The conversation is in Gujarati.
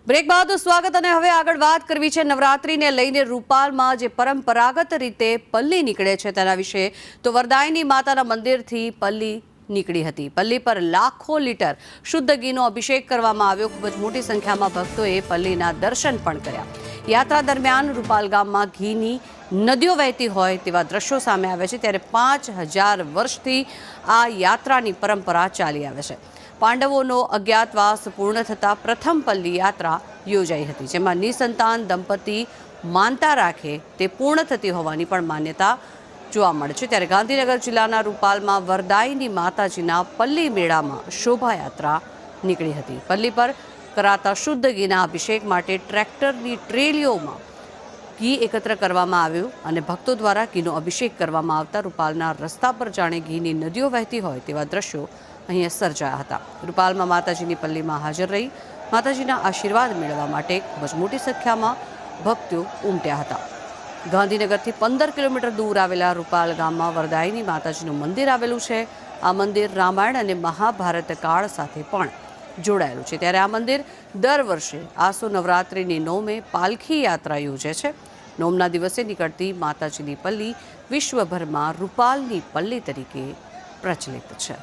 બ્રેક બાદ સ્વાગત અને હવે આગળ વાત કરવી છે નવરાત્રીને લઈને રૂપાલમાં જે પરંપરાગત રીતે પલ્લી નીકળે છે તેના વિશે। તો વરદાયની માતાના મંદિરથી પલ્લી નીકળી હતી। પલ્લી પર લાખો લીટર શુદ્ધ ઘીનો અભિષેક કરવામાં આવ્યો। ખૂબ જ મોટી સંખ્યામાં ભક્તોએ પલ્લીના દર્શન પણ કર્યા। યાત્રા દરમિયાન રૂપાલ ગામમાં ઘીની નદીઓ વહેતી હોય તેવા દ્રશ્યો સામે આવે છે। ત્યારે 5000 વર્ષથી આ યાત્રાની પરંપરા ચાલી આવે છે। પાંડવોનો અજ્ઞાતવાસ પૂર્ણ થતાં પ્રથમ પલ્લી યાત્રા યોજાઈ હતી, જેમાં નિસંતાન દંપતી માનતા રાખે તે પૂર્ણ થતી હોવાની પણ માન્યતા જોવા મળે છે। ત્યારે ગાંધીનગર જિલ્લાના રૂપાલમાં વરદાયની માતાજીના પલ્લી મેળામાં શોભાયાત્રા નીકળી હતી। પલ્લી પર કરાતા શુદ્ધ ઘીના અભિષેક માટે ટ્રેક્ટરની ટ્રેલીઓમાં ઘી એકત્ર કરવામાં આવ્યું અને ભક્તો દ્વારા ઘીનો અભિષેક કરવામાં આવતા રૂપાલના રસ્તા પર જાણે ઘીની નદીઓ વહેતી હોય તેવા દ્રશ્યો અહીંયા સર્જાયા હતા। રૂપાલમાં માતાજીની પલ્લીમાં હાજર રહી માતાજીના આશીર્વાદ મેળવવા માટે ખૂબ જ મોટી સંખ્યામાં ભક્તો ઉમટ્યા હતા। ગાંધીનગરથી 15 કિલોમીટર દૂર આવેલા રૂપાલ ગામમાં વરદાયની માતાજીનું મંદિર આવેલું છે। આ મંદિર રામાયણ અને મહાભારત કાળ સાથે પણ જોડાયેલું છે। ત્યારે આ મંદિર દર વર્ષે આસો નવરાત્રિની નોમે પાલખી યાત્રા યોજે છે। નોમના દિવસે નીકળતી માતાજીની પલ્લી વિશ્વભરમાં રૂપાલની પલ્લી તરીકે પ્રચલિત છે।